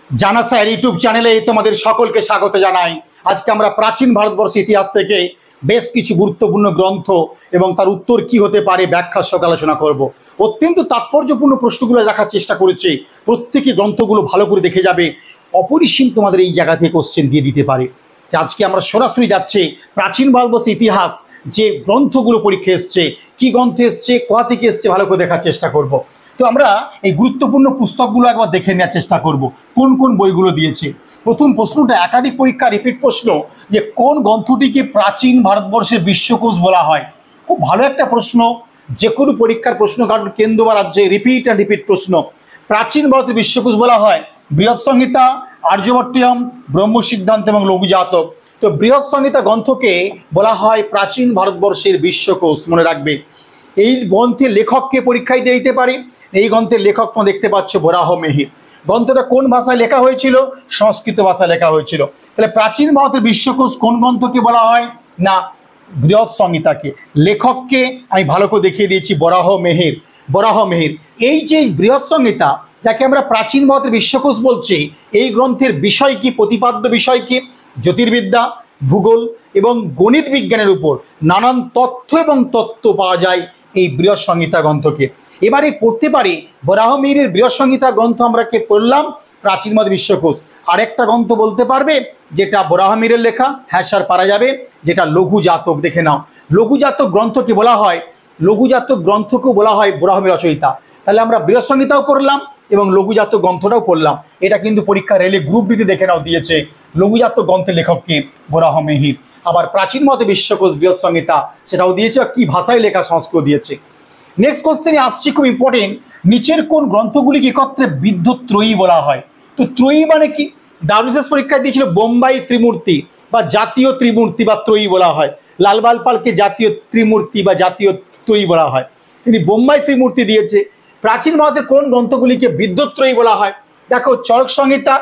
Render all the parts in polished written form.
জানা sir YouTube চ্যানেলে তোমাদের সকলকে স্বাগত জানাই। আজকে আমরা প্রাচীন ভারতবর্ষের ইতিহাস থেকে বেশ কিছু গুরুত্বপূর্ণ গ্রন্থ এবং তার উত্তর কি হতে পারে ব্যাখ্যার সঙ্গে আলোচনা করব। অত্যন্ত তাৎপর্যপূর্ণ প্রশ্নগুলো রাখার চেষ্টা করেছি। প্রত্যেকই গ্রন্থগুলো ভালো করে দেখে যাবে, অপরিসীম তোমাদের এই জায়গা থেকে কোশ্চেন দিয়ে দিতে পারে। আজকে আমরা সরাসরি যাচ্ছি প্রাচীন ভারতবর্ষের ইতিহাস যে গ্রন্থগুলো পরীক্ষা এসছে, কি গ্রন্থ এসছে, কোথা থেকে এসছে ভালো করে দেখার চেষ্টা করব। তো আমরা এই গুরুত্বপূর্ণ পুস্তকগুলো একবার দেখে নেওয়ার চেষ্টা করব, কোন কোন বইগুলো দিয়েছে। প্রথম প্রশ্নটা একাধিক পরীক্ষা রিপিট প্রশ্ন, যে কোন গ্রন্থটিকে প্রাচীন ভারতবর্ষের বিশ্বকোষ বলা হয়। খুব ভালো একটা প্রশ্ন, যে কোনো পরীক্ষার প্রশ্ন কারণ কেন্দ্র বা রাজ্যে রিপিট অ্যান্ড রিপিট প্রশ্ন। প্রাচীন ভারতের বিশ্বকোষ বলা হয় বৃহৎ সংহিতা, আর্যভট্টীয়ম, ব্রহ্মসিদ্ধান্ত এবং লঘুজাতক। তো বৃহৎ সংহিতা গ্রন্থকে বলা হয় প্রাচীন ভারতবর্ষের বিশ্বকোষ, মনে রাখবে। এই গ্রন্থের লেখককে পরীক্ষায় দিয়ে দিতে পারে। এই গ্রন্থের লেখক তোমরা দেখতে পাচ্ছ বরাহ মিহির। গ্রন্থটা কোন ভাষায় লেখা হয়েছিল? সংস্কৃত ভাষায় লেখা হয়েছিল। তাহলে প্রাচীন ভারতের বিশ্বকোষ কোন গ্রন্থকে বলা হয়? না, বৃহৎ সংহিতাকে। লেখককে আমি ভালো করে দেখিয়ে দিয়েছি, বরাহ মিহির। বরাহ মিহির এই যে বৃহৎ সংহিতা, যাকে আমরা প্রাচীন ভারতের বিশ্বকোষ বলছি, এই গ্রন্থের বিষয় কি, প্রতিপাদ্য বিষয় কি? জ্যোতির্বিদ্যা, ভূগোল এবং গণিত বিজ্ঞানের উপর নানান তথ্য এবং তত্ত্ব পাওয়া যায় এই বৃহৎ সংহিতা গ্রন্থকে। এবারে পড়তে পারি বরাহ মিহিরের বৃহৎ সংহিতা গ্রন্থ আমরা কে পড়লাম, প্রাচীন ভারতের বিশ্বকোষ। আরেকটা গ্রন্থ বলতে পারবে যেটা বরাহ মিহিরের লেখা? হ্যাঁ স্যার, পারা যাবে, যেটা লঘুজাতক। দেখে নাও, লঘুজাতক গ্রন্থকে বলা হয়, লঘুজাতক গ্রন্থকেও বলা হয় বরাহ মিহির রচয়িতা। তাহলে আমরা বৃহৎ সংহিতাও পড়লাম এবং লঘুজাতক গ্রন্থটাও পড়লাম। এটা কিন্তু পরীক্ষা রেলে গ্রুপ ডিতে দেখে নাও দিয়েছে, লঘুজাতক গ্রন্থের লেখককে বরাহ মিহির। আবার প্রাচীন ভারতের বিশ্বকোষ বৃহৎ সংহিতা সেটাও দিয়েছে, কি ভাষায় লেখা সংস্কৃত দিয়েছে। নেক্সট কোশ্চেনে আসছি, খুব ইম্পর্টেন্ট, নিচের কোন গ্রন্থগুলিকে একত্রে বিদ্যুৎত্রয়ী বলা হয়? তো ত্রয়ী মানে কি? ডাব্লিউবিসিএস পরীক্ষায় দিয়েছিল বোম্বাই ত্রিমূর্তি বা জাতীয় ত্রিমূর্তি বা ত্রয়ী বলা হয়। লালবাল পালকে জাতীয় ত্রিমূর্তি বা জাতীয় ত্রয়ী বলা হয়, তিনি বোম্বাই ত্রিমূর্তি দিয়েছে। প্রাচীন ভারতের কোন গ্রন্থগুলিকে বিদ্যুৎত্রয়ী বলা হয়? দেখো, চরক সংহিতা,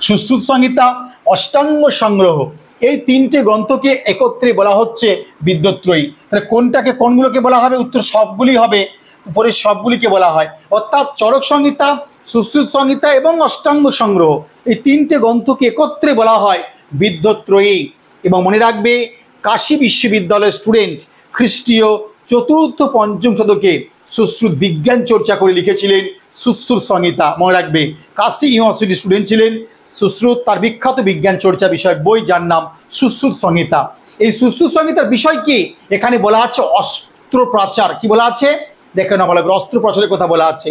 সুশ্রুত সংহিতা, অষ্টাঙ্গ সংগ্রহ, এই তিনটে গ্রন্থকে একত্রে বলা হচ্ছে বিদ্যুৎত্রয়ী। তাহলে কোনটাকে কোনগুলোকে বলা হবে? উত্তর সবগুলি হবে, উপরের সবগুলিকে বলা হয়। অর্থাৎ চরক সংহিতা, সুশ্রুত সংহিতা এবং অষ্টাঙ্গ সংগ্রহ, এই তিনটে গ্রন্থকে একত্রে বলা হয় বিদ্যুৎত্রয়ী। এবং মনে রাখবে, কাশী বিশ্ববিদ্যালয়ের স্টুডেন্ট খ্রিস্টীয় চতুর্থ পঞ্চম শতকে সুশ্রুত বিজ্ঞান চর্চা করে লিখেছিলেন সুশ্রুত সংহিতা। মনে রাখবে, কাশী ইউনিভার্সিটির স্টুডেন্ট ছিলেন সুশ্রুত, তার বিখ্যাত বিজ্ঞান চর্চা বিষয়ক বই যার নাম সুশ্রুত সংহিতা। এই সুশ্রুত সংহিতার বিষয় কি? এখানে বলা আছে অস্ত্রোপচার। কি বলা আছে? দেখে না, বলা অস্ত্রোপচারের কথা বলা আছে।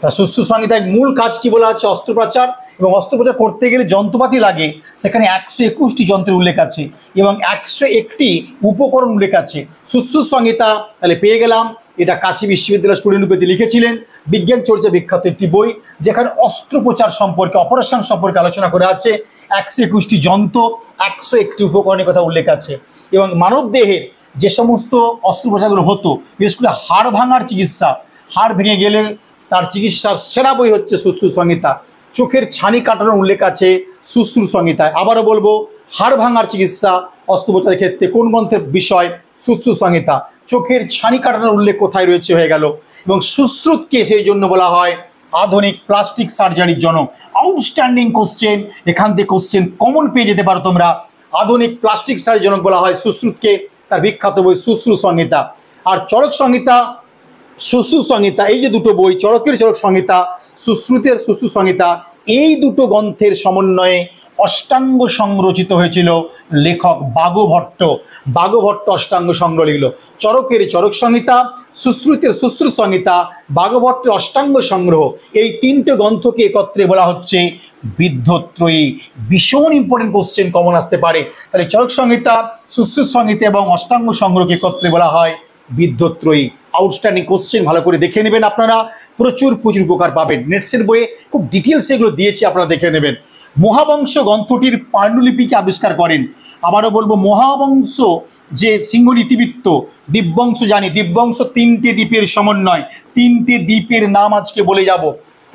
তা সুশ্রুত সংহিতায় মূল কাজ কি বলা আছে? অস্ত্রোপচার। এবং অস্ত্রোপচার করতে গেলে যন্ত্রপাতি লাগে, সেখানে 121টি যন্ত্রের উল্লেখ আছে এবং 101টি উপকরণ উল্লেখ আছে। সুশ্রুত সংহিতা তাহলে পেয়ে গেলাম, এটা কাশী বিশ্ববিদ্যালয়ের স্টুডেন্ট রূপে লিখেছিলেন, বিজ্ঞান চর্চা বিখ্যাত একটি বই, যেখানে অস্ত্রোপচার সম্পর্কে, অপারেশন সম্পর্কে আলোচনা করা আছে। 121টি যন্ত্র, 101টি উপকরণের কথা উল্লেখ আছে। এবং মানব দেহের যে সমস্ত অস্ত্রোপচারগুলো হতো, বিশেষ করে হাড় ভাঙার চিকিৎসা, হাড় ভেঙে গেলে তার চিকিৎসার সেরা বই হচ্ছে সুশ্রুত সংহিতা। চোখের ছানি কাটানোর উল্লেখ আছে সুশ্রুত সংহিতায়। আবারও বলবো, হাড় ভাঙার চিকিৎসা অস্ত্রোপচারের ক্ষেত্রে কোন গ্রন্থের বিষয়? সুশ্রুত সংহিতা। চোখের ছানি কাটানোর উল্লেখ কোথায় রয়েছে? হয়ে গেল। এবং সুশ্রুতকে সেই জন্য বলা হয় আধুনিক প্লাস্টিক সার্জারির জনক। আউটস্ট্যান্ডিং কোশ্চেন, এখান থেকে কোশ্চেন কমন পেয়ে যেতে পারো তোমরা। আধুনিক প্লাস্টিক সার্জারির জনক বলা হয় সুশ্রুতকে, তার বিখ্যাত বই সুশ্রুত সংহিতা। আর চরক সংহিতা, সুশ্রুত সংহিতা, এই যে দুটো বই, চরকের চরক সংহিতা, সুশ্রুতের সুশ্রুত সংহিতা, এই দুটো গ্রন্থের সমন্বয়ে অষ্টাঙ্গ সংরচিত হয়েছিল। লেখক বাগভট্ট। বাগভট্ট অষ্টাঙ্গ সংগ্রহ লিখল। চরকের চরক সংহিতা, সুশ্রুতের সুশ্রুত সংহিতা, বাগভট্টের অষ্টাঙ্গ সংগ্রহ, এই তিনটে গ্রন্থকে একত্রে বলা হচ্ছে বিদ্যুৎত্রয়ী। ভীষণ ইম্পর্টেন্ট কোশ্চেন কমন আসতে পারে। তাহলে চরক সংহিতা, সুশ্রুত সংহিতা এবং অষ্টাঙ্গ সংগ্রহকে একত্রে বলা হয় বিদ্যুৎত্রয়ী। আউটস্ট্যান্ডিং কোশ্চেন, ভালো করে দেখে নেবেন, আপনারা প্রচুর উপকার পাবেন। নেটসের বইয়ে খুব ডিটেলস এগুলো দিয়েছি, আপনারা দেখে নেবেন। মহাবংশ গ্রন্থটির পাণ্ডুলিপিকে আবিষ্কার করেন। আবারও বলবো, মহাবংশ যে সিংহল ইতিবৃত্ত, দিব্যংশ জানি, দিব্যংশ তিনটে দ্বীপের সমন্বয়, তিনটে দ্বীপের নাম আজকে বলে যাব।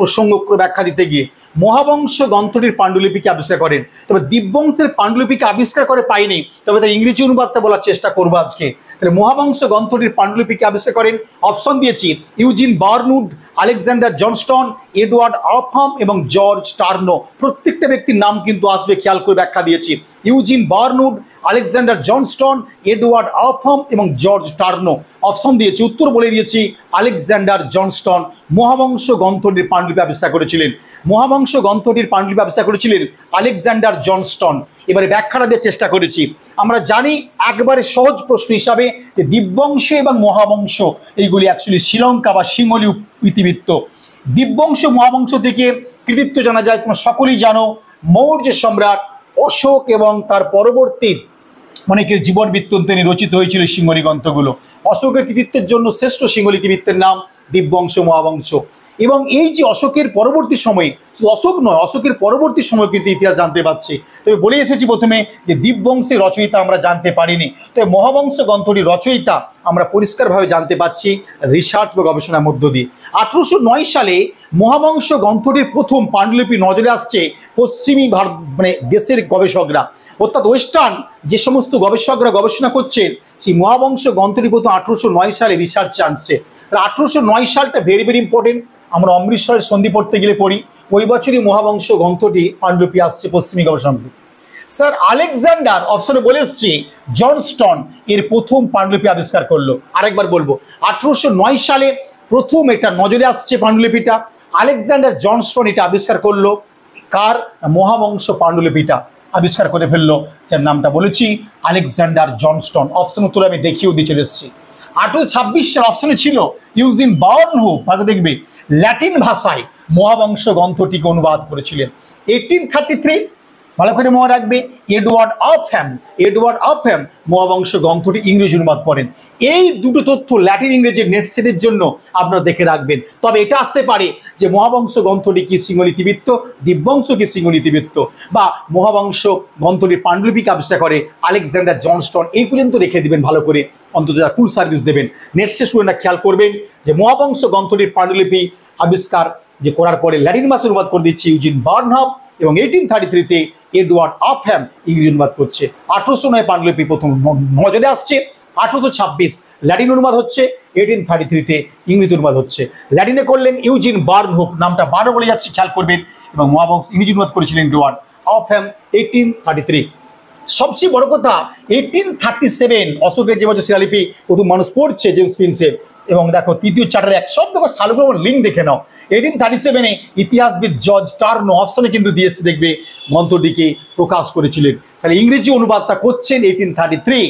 প্রসঙ্গ ব্যাখ্যা দিতে গিয়ে মহাবংশ গ্রন্থটির পাণ্ডুলিপিকে আবিষ্কার করেন। তবে দীপবংশের পাণ্ডুলিপিকে আবিষ্কার করে পাইনি, তবে তার ইংরেজি অনুবাদটা বলার চেষ্টা করবো আজকে। তাহলে মহাবংশ গ্রন্থটির পাণ্ডুলিপিকে আবিষ্কার করেন, অপশন দিয়েছি ইউজিন বার্নুড, আলেকজান্ডার জনস্টন, এডওয়ার্ড অফহাম এবং জর্জ টার্নো। প্রত্যেকটা ব্যক্তির নাম কিন্তু আসবে, খেয়াল করে ব্যাখ্যা দিয়েছি। ইউজিন বার্নুড, আলেকজান্ডার জনস্টন, এডওয়ার্ড অফহাম এবং জর্জ টার্নো। অপশন দিয়েছি, উত্তর বলে দিয়েছি আলেকজান্ডার জনস্টন মহাবংশ গ্রন্থটির পাণ্ডুলিপি আবিষ্কার করেছিলেন। মহাবংশ গ্রন্থটির পাণ্ডুলিপি আবিষ্কার করেছিলেন আলেকজান্ডার জনস্টন। এবারে ব্যাখ্যাটা দিয়ে চেষ্টা করেছি। আমরা জানি একবারে সহজ প্রশ্ন হিসাবে যে দীপবংশ এবং মহাবংশ এইগুলি অ্যাকচুয়ালি শ্রীলঙ্কা বা সিংহলি ইতিবৃত্ত। দীপবংশ মহাবংশ থেকে কৃতিত্ব জানা যায়, তোমরা সকলেই জানো, মৌর্য সম্রাট অশোক এবং তার পরবর্তী অনেকের জীবন বৃত্তান্ত নিয়ে রচিত হয়েছিল সিংহলি গ্রন্থগুলো। অশোকের কৃতিত্বের জন্য শ্রেষ্ঠ সিংহলি ইতিবৃত্তের নাম দীপবংশ মহাবংশ। এবং এই যে অশোকের পরবর্তী সময়ে, অশোক নয়, অশোকের পরবর্তী সময় কিন্তু ইতিহাস জানতে পারছি। তবে বলে এসেছি প্রথমে যে দীপবংশের রচয়িতা আমরা জানতে পারিনি, তবে মহাবংশ গ্রন্থটির রচয়িতা আমরা পরিষ্কারভাবে জানতে পারছি রিসার্চ বা গবেষণার মধ্য দিয়ে। 1809 সালে মহাবংশ গ্রন্থটির প্রথম পাণ্ডুলিপি নজরে আসছে পশ্চিমী ভারত মানে দেশের গবেষকরা, অর্থাৎ ওয়েস্টার্ন যে সমস্ত গবেষকরা গবেষণা করছেন সেই মহাবংশ গ্রন্থটি প্রথম 1809 সালে রিসার্চে আনছে। 1809 সালটা ভেরি ভেরি ইম্পর্টেন্ট। আমরা অমৃতসরের সন্ধি পড়তে গেলে পড়ি, ওই বছরই মহাবংশ গ্রন্থটি পাণ্ডুলিপি আসছে পশ্চিমী গবেষণা। স্যার আলেকজান্ডার, অপশনে বলে এসছি জনস্টন এর প্রথম পাণ্ডুলিপি আবিষ্কার করলো। আরেকবার বলবো, 1809 সালে প্রথম এটা নজরে আসছে পাণ্ডুলিপিটা, আলেকজান্ডার জনস্টন এটা আবিষ্কার করলো। কার? মহাবংশ পাণ্ডুলিপিটা আবিষ্কার করে ফেললো, যার নামটা বলেছি আলেকজান্ডার জনস্টন। অপশন উত্তরে আমি দেখিয়েও দিয়ে চলে এসেছি। 1826 সাল অপশনে ছিল ইউজিন বার্নহুপ, ভালো দেখবে, ল্যাটিন ভাষায় মহাবংশ গ্রন্থটিকে অনুবাদ করেছিলেন। 1833 ভালো করে মনে রাখবে, এডওয়ার্ড অফহ্যাম মহাবংশ গ্রন্থটি ইংরেজি অনুবাদ করেন। এই দুটো তথ্য ল্যাটিন ইংরেজি নেট সেটের জন্য আপনারা দেখে রাখবেন। তবে এটা আসতে পারে যে মহাবংশ গ্রন্থটি কি সিংহলি ইতিবৃত্ত, দীপবংশ কি সিংহলি ইতিবৃত্ত, বা মহাবংশ গ্রন্থটির পাণ্ডুলিপিকে আবিষ্কার করে আলেকজান্ডার জনস্টন। এই পর্যন্ত রেখে দিবেন ভালো করে, অন্তত যারা ফুল সার্ভিস দেবেন। নেট শেষ না খেয়াল করবেন যে মহাবংশ গ্রন্থটির পাণ্ডুলিপি আবিষ্কার যে করার পরে ল্যাটিন ভাষায় অনুবাদ করে দিচ্ছে ইউজিন বার্নহাম, এবং 1833-তে এডওয়ার্ড অফহ্যাম ইংরেজি অনুবাদ করছে। 1809 পাণ্ডুলিপি প্রথম নজরে আসছে, 1826 ল্যাটিন অনুবাদ হচ্ছে, 1833-তে ইংরেজি অনুবাদ হচ্ছে। ল্যাটিনে করলেন ইউজিন বার্নহুপ, নামটা বারো বলে যাচ্ছে খেয়াল করবেন, এবং মহাবংশ ইংরেজি অনুবাদ করেছিলেন এডওয়ার্ড অফহ্যাম 1833। সবচেয়ে বড় কথা 1837 অশোকের যে বছর শিলালিপি প্রথম মানুষ পড়ছে জেমস প্রিন্সের, এবং দেখো তৃতীয় চার্টার এক সব দেখো সালগুলো লিঙ্ক দেখে নাও। 1837-এ ইতিহাসবিদ জর্জ টার্নো অপশনে কিন্তু দিয়েছে, দেখবে গ্রন্থটিকে প্রকাশ করেছিলেন। তাহলে ইংরেজি অনুবাদটা করছেন 1833,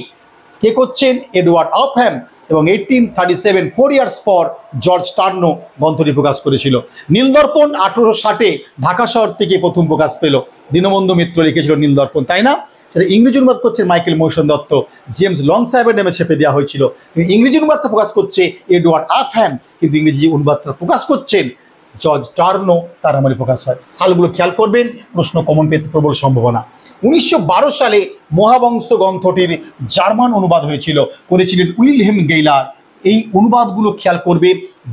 কে করছেন? এডওয়ার্ড অফহ্যাম। এবং 1837 4 ইয়ার্স পর জর্জ টার্নো গ্রন্থটি প্রকাশ করেছিল। নীলদর্পণ 1860-এ ঢাকা শহর থেকে প্রথম প্রকাশ পেল। দীনবন্ধু মিত্র লিখেছিল নীলদর্পণ, তাই না? সেটা ইংরেজি অনুবাদ করছেন মাইকেল মৌসুম দত্ত, জেমস লং সাহেবের নামে ছেপে দেওয়া হয়েছিল। ইংরেজি অনুবাদটা প্রকাশ করছে এডওয়ার্ড অফহ্যাম, কিন্তু ইংরেজি অনুবাদটা প্রকাশ করছেন জর্জ টার্নো, তার আমলে প্রকাশ হয়। সালগুলো খেয়াল করবেন, প্রশ্ন কমন পেতে প্রবল সম্ভাবনা। 1912 সালে মহাবংশ গ্রন্থটির জার্মান অনুবাদ হয়েছিল, করেছিলেন উইলহেম গেইলার। এই অনুবাদগুলো খেয়াল করবে,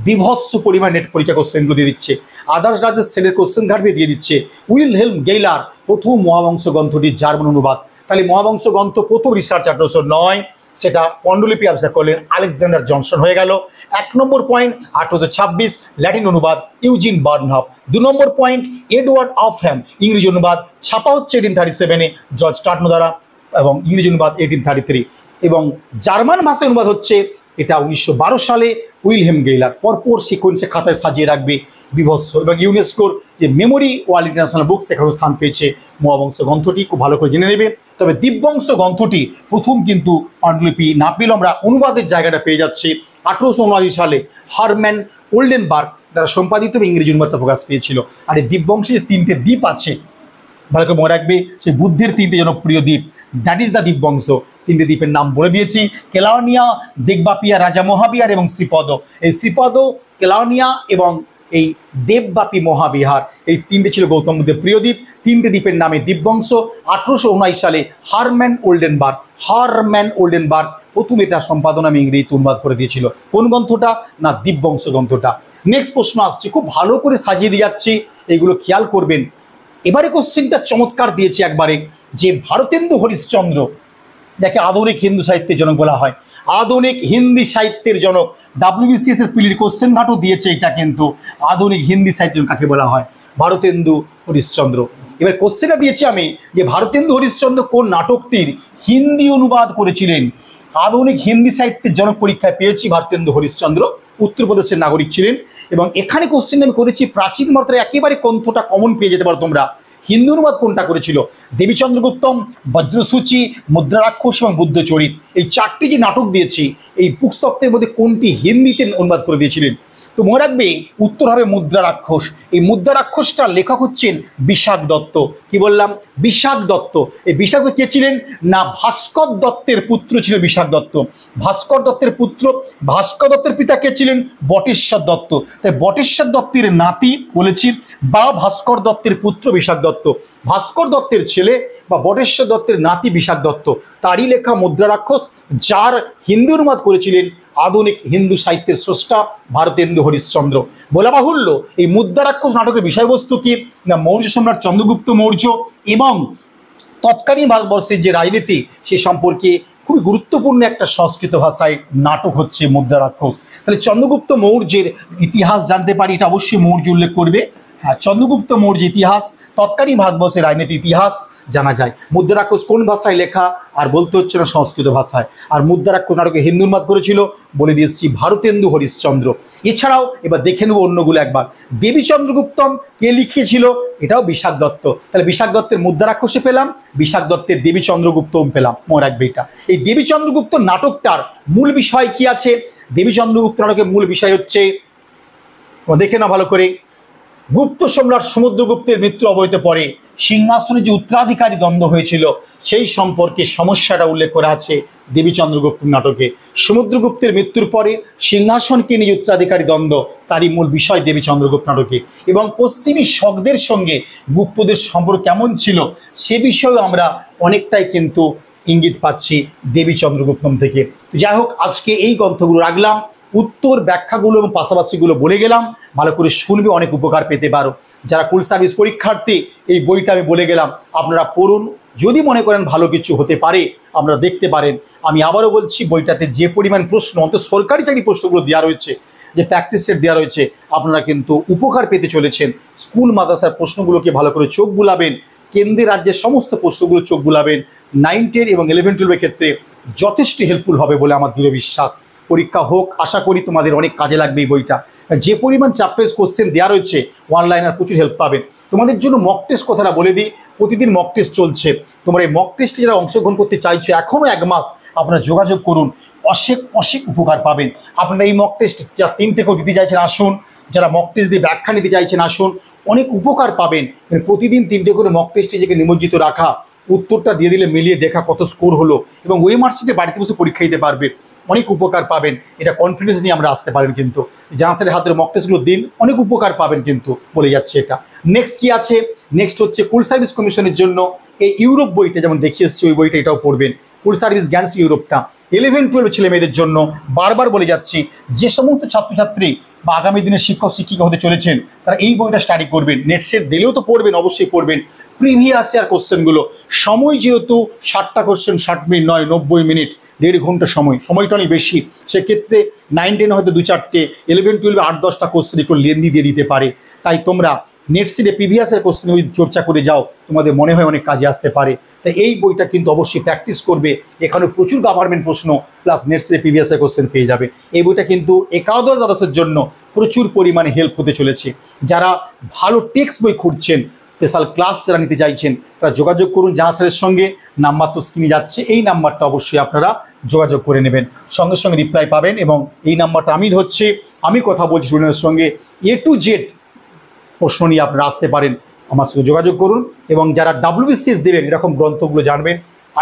বিভৎস পরিমাণ নেট পরীক্ষা কোশ্চেনগুলো দিয়ে দিচ্ছে, আদার্স রাজ্যের সেলের কোশ্চেন ঘাটবে দিয়ে দিচ্ছে। উইলহেম গেইলার প্রথম মহাবংশ গ্রন্থটির জার্মান অনুবাদ। তাহলে মহাবংশ গ্রন্থ প্রথম রিসার্চ 1809, সেটা পাণ্ডুলিপি আবিষ্কার করলেন আলেকজান্ডার জনস্টন হয়ে গেল। 1 নম্বর পয়েন্ট 1826 ল্যাটিন অনুবাদ ইউজিন বার্নহাম। 2 নম্বর পয়েন্ট এডওয়ার্ড অফহ্যাম ইংরেজি অনুবাদ, ছাপা হচ্ছে 1837-এ জর্জ টার্নো দ্বারা, এবং ইংরেজি অনুবাদ 1833, এবং জার্মান ভাষায় অনুবাদ হচ্ছে এটা 1912 সালে উইলহেম গেইলার। পরপর সিকোয়েন্সে খাতায় সাজিয়ে রাখবে, বিভৎস। এবং ইউনেস্কোর যে মেমোরি ওয়ার্ল্ড ইন্টারন্যাশনাল বুক সেখানে স্থান পেয়েছে মহাবংশ গ্রন্থটি, খুব ভালো করে জেনে নেবে। তবে দীপবংশ গ্রন্থটি প্রথম কিন্তু পাণ্ডুলিপি না পেলেও আমরা অনুবাদের জায়গাটা পেয়ে যাচ্ছি 1879 সালে হারম্যান ওল্ডেনবার্গ দ্বারা সম্পাদিত ইংরেজি অনুবাদটা প্রকাশ পেয়েছিল। আর এই দীপবংশে যে 3টে দ্বীপ আছে, ভালো করে মনে রাখবে, সেই বুদ্ধের 3টে জনপ্রিয় দ্বীপ, দ্যাট ইজ দ্য দীপবংশ। 3টে দ্বীপের নাম বলে দিয়েছি, কেলাউনিয়া, দেববাপিয়া, রাজা মহাবিহার এবং শ্রীপদ। এই শ্রীপদ, কেলাউনিয়া এবং এই দেববাপী মহাবিহার, এই 3টে ছিল গৌতম বুদ্ধের প্রিয় দ্বীপ। 3টে দ্বীপের নামে দীপবংশ। 1879 সালে হারম্যান ওল্ডেনবার্গ প্রথম এটা সম্পাদনা আমি ইংরেজিতে অনুবাদ করে দিয়েছিল। কোন গ্রন্থটা? না, দীপবংশ গ্রন্থটা। নেক্সট প্রশ্ন আসছে, খুব ভালো করে সাজিয়ে দিয়ে যাচ্ছি, এইগুলো খেয়াল করবেন। এবারে কোশ্চেনটা চমৎকার দিয়েছে একবারে, যে ভারতেন্দু হরিশ্চন্দ্র, যাকে আধুনিক হিন্দু সাহিত্যের জনক বলা হয়, আধুনিক হিন্দি সাহিত্যের জনক, WBCS এর পিলির কোশ্চেন ঘাটও দিয়েছে এটা, কিন্তু আধুনিক হিন্দি সাহিত্যের জনক কাকে বলা হয়? ভারতেন্দু হরিশ্চন্দ্র। এবার কোশ্চেনটা দিয়েছি আমি যে ভারতেন্দু হরিশ্চন্দ্র কোন নাটকটির হিন্দি অনুবাদ করেছিলেন? আধুনিক হিন্দি সাহিত্যের জনক পরীক্ষায় পেয়েছি ভারতেন্দু হরিশ্চন্দ্র, উত্তরপ্রদেশের নাগরিক ছিলেন। এবং এখানে কোশ্চেন আমি করেছি প্রাচীন ভারতের একেবারে গ্রন্থটা কমন পেয়ে যেতে পারো তোমরা। হিন্দু অনুবাদ কোনটা করেছিল? দেবীচন্দ্রগুপ্তম, বজ্রসূচি, মুদ্রারাক্ষস এবং বুদ্ধচরিত। এই চারটি যে নাটক দিয়েছি, এই পুস্তকের মধ্যে কোনটি হিন্দিতে অনুবাদ করে দিয়েছিলেন? তো মনে রাখবে উত্তর হবে মুদ্রারাক্ষস। এই মুদ্রারাক্ষসটার লেখক হচ্ছেন বিশাখ দত্ত। কি বললাম? বিশাখ দত্ত। এই বিশাখ কে ছিলেন? না, ভাস্কর দত্তের পুত্র ছিল বিশাখ দত্ত। ভাস্কর দত্তের পুত্র। ভাস্কর দত্তের পিতা কে ছিলেন? বটেশ্বর দত্ত। তাই বটেশ্বর দত্তের নাতি বলেছি, বা ভাস্কর দত্তের পুত্র বিশাখ দত্ত। ভাস্কর দত্তের ছেলে বা বটেশ্বর দত্তের নাতি বিশাখ দত্ত, তারই লেখা মুদ্রারাক্ষস, যার হিন্দি অনুবাদ করেছিলেন আধুনিক হিন্দু সাহিত্যের স্রষ্টা ভারতেন্দু হরিশ্চন্দ্র। বলা বাহুল্য, এই মুদ্রারাক্ষস নাটকের বিষয়বস্তু কি? না, মৌর্য সম্রাট চন্দ্রগুপ্ত মৌর্য এবং তৎকালীন ভারতবর্ষের যে রাজনীতি সে সম্পর্কে খুবই গুরুত্বপূর্ণ একটা সংস্কৃত ভাষায় নাটক হচ্ছে মুদ্রারাক্ষস। তাহলে চন্দ্রগুপ্ত মৌর্যের ইতিহাস জানতে পারি, এটা অবশ্যই মৌর্য উল্লেখ করবে। হ্যাঁ, চন্দ্রগুপ্ত মৌর্য ইতিহাস, তৎকালীন ভারতবর্ষের রাজনীতি ইতিহাস জানা যায়। মুদ্রারাক্ষস কোন ভাষায় লেখা? আর বলতে হচ্ছে না সংস্কৃত ভাষায়। আর মুদ্রারাক্ষস নাটকে হিন্দু অনুবাদ করেছিল বলে দিয়েছি ভারতেন্দু হরিশ্চন্দ্র। এছাড়াও এবার দেখে নেব অন্যগুলো একবার। দেবীচন্দ্রগুপ্তম কে লিখেছিল? এটাও বিশাখ দত্ত। তাহলে বিশাখ দত্তের মুদ্রারাক্ষসে পেলাম, বিশাখ দত্তের দেবীচন্দ্রগুপ্তম পেলাম। মনে রাখবে এটা। এই দেবীচন্দ্রগুপ্ত নাটকটার মূল বিষয় কি আছে? দেবীচন্দ্রগুপ্ত নাটকের মূল বিষয় হচ্ছে, দেখে না ভালো করে, গুপ্ত সম্রাট সমুদ্রগুপ্তের মৃত্যু অবহিত পরে সিংহাসনে যে উত্তরাধিকারী দ্বন্দ্ব হয়েছিল সেই সম্পর্কে সমস্যাটা উল্লেখ করা আছে দেবীচন্দ্রগুপ্ত নাটকে। সমুদ্রগুপ্তের মৃত্যুর পরে সিংহাসনকে নিয়ে উত্তরাধিকারী দ্বন্দ্ব, তারই মূল বিষয় দেবীচন্দ্রগুপ্ত নাটকে। এবং পশ্চিমী শকদের সঙ্গে গুপ্তদের সম্পর্ক কেমন ছিল সে বিষয়েও আমরা অনেকটাই কিন্তু ইঙ্গিত পাচ্ছি দেবীচন্দ্রগুপ্তম থেকে। যাই হোক, আজকে এই গ্রন্থগুলো রাখলাম, উত্তর ব্যাখ্যাগুলো এবং পাশাপাশিগুলো বলে গেলাম, ভালো করে শুনবে, অনেক উপকার পেতে পারো। যারা কুল সার্ভিস পরীক্ষার্থী, এই বইটা আমি বলে গেলাম, আপনারা পড়ুন। যদি মনে করেন ভালো কিছু হতে পারে আপনারা দেখতে পারেন। আমি আবারও বলছি, বইটাতে যে পরিমাণ প্রশ্ন, অন্তত সরকারি চাকরি প্রশ্নগুলো দেওয়া রয়েছে, যে প্র্যাকটিস সেট দেওয়া রয়েছে, আপনারা কিন্তু উপকার পেতে চলেছেন। স্কুল মাদ্রাসার প্রশ্নগুলোকে ভালো করে চোখ বুলাবেন, কেন্দ্রের রাজ্যের সমস্ত প্রশ্নগুলো চোখ বুলাবেন। 9, 10 এবং 11, 12-এর ক্ষেত্রে যথেষ্ট হেল্পফুল হবে বলে আমার দৃঢ় বিশ্বাস। পরীক্ষা হোক, আশা করি তোমাদের অনেক কাজে লাগবে এই বইটা। যে পরিমাণ চ্যাপ্টার কোশ্চেন দেওয়া রয়েছে অনলাইনে প্রচুর হেল্প পাবেন। তোমাদের জন্য মক টেস্ট কথাটা বলে দিই, প্রতিদিন মক টেস্ট চলছে। তোমরা এই মক টেস্টে যারা অংশগ্রহণ করতে চাইছো, এখনও 1 মাস, আপনারা যোগাযোগ করুন, অনেক উপকার পাবেন। আপনারা এই মক টেস্ট যা 3টে কেউ দিতে চাইছেন আসুন, যারা মক টেস্ট দিয়ে ব্যাখ্যা নিতে চাইছেন আসুন, অনেক উপকার পাবেন। প্রতিদিন 3টে করে মক টেস্টে নিজেকে নিমজ্জিত রাখা, উত্তরটা দিয়ে দিলে মিলিয়ে দেখা কত স্কোর হলো, এবং ওই মার্কশিটে বাড়িতে বসে পরীক্ষা দিতে পারবে, অনেক উপকার পাবেন। এটা কনফিডেন্স নিয়ে আমরা আসতে পারেন, কিন্তু জানাসের হাতের মক টেস্টগুলো দিন, অনেক উপকার পাবেন কিন্তু বলে যাচ্ছে এটা। নেক্সট কি আছে? নেক্সট হচ্ছে কুল সার্ভিস কমিশনের জন্য এই ইউরোপ বইটা যেমন দেখিয়ে এসেছি, ওই বইটা এটাও পড়বেন। কুল সার্ভিস জ্ঞানস ইউরোপটা 11, 12 ছেলে মেয়েদের জন্য। বারবার বলে যাচ্ছি, যে সমস্ত ছাত্রছাত্রী বা আগামী দিনে শিক্ষক শিক্ষিকা হতে চলেছেন তারা এই বইটা স্টাডি করবেন। নেট সেট দিলেও তো পড়বেন, অবশ্যই পড়বেন। প্রিভিয়াস ইয়ার কোশ্চেনগুলো, সময় যেহেতু 60টা কোশ্চেন 60 মিনিট নয়, 90 মিনিট, 1.5 ঘন্টা সময়টা অনেক বেশি। সেক্ষেত্রে 9, 10 হয়তো 2-4টে, 11, 12 8-10টা কোশ্চেন একটু লেন্দি দিয়ে দিতে পারে। তাই তোমরা নেট সিটে প্রিভিয়াসের কোশ্চেন ওই চর্চা করে যাও, তোমাদের মনে হয় অনেক কাজে আসতে পারে। তাই এই বইটা কিন্তু অবশ্যই প্র্যাকটিস করবে। এখানে প্রচুর গভর্নমেন্ট প্রশ্ন প্লাস নেট সিটে প্রিভিয়াসের কোশ্চেন পেয়ে যাবে। এই বইটা কিন্তু একাদশ দ্বাদশের জন্য প্রচুর পরিমাণে হেল্প হতে চলেছে। যারা ভালো টেক্সট বই খুঁজছেন, স্পেশাল ক্লাস যারা নিতে চাইছেন, তারা যোগাযোগ করুন জাহাজের সঙ্গে। নাম্বার তো স্ক্রিনে যাচ্ছে, এই নাম্বারটা অবশ্যই আপনারা যোগাযোগ করে নেবেন, সঙ্গে সঙ্গে রিপ্লাই পাবেন। এবং এই নাম্বারটা আমি ধরছি, আমি কথা বলছি স্টুডেন্টের সঙ্গে। A to Z প্রশ্ন নিয়ে আপনারা আসতে পারেন, আমার সঙ্গে যোগাযোগ করুন। এবং যারা WBCS দেবেন, এরকম গ্রন্থগুলো জানবেন,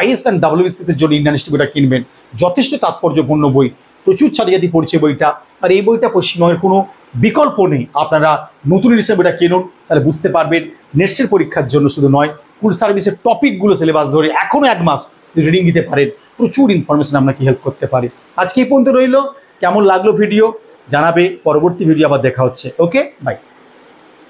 IAS and WBCS এর জন্য ইন্ডিয়ান হিস্ট্রি বইটা কিনবেন। যথেষ্ট তাৎপর্যপূর্ণ বই, প্রচুর ছাত্রছাত্রী পড়ছে বইটা। আর এই বইটা পশ্চিমবঙ্গের কোনো বিকল্প নেই। আপনারা নতুন এডিশন বইটা কিনুন, তাহলে বুঝতে পারবেন নেটসের পরীক্ষার জন্য শুধু নয়, স্কুল সার্ভিসের টপিকগুলো সিলেবাস ধরে এখনও 1 মাস রিডিং দিতে পারেন, প্রচুর ইনফরমেশন আপনাকে হেল্প করতে পারে। আজকে এই পর্যন্ত রইল। কেমন লাগলো ভিডিও জানাবে, পরবর্তী ভিডিও আবার দেখা হচ্ছে। ওকে, বাই।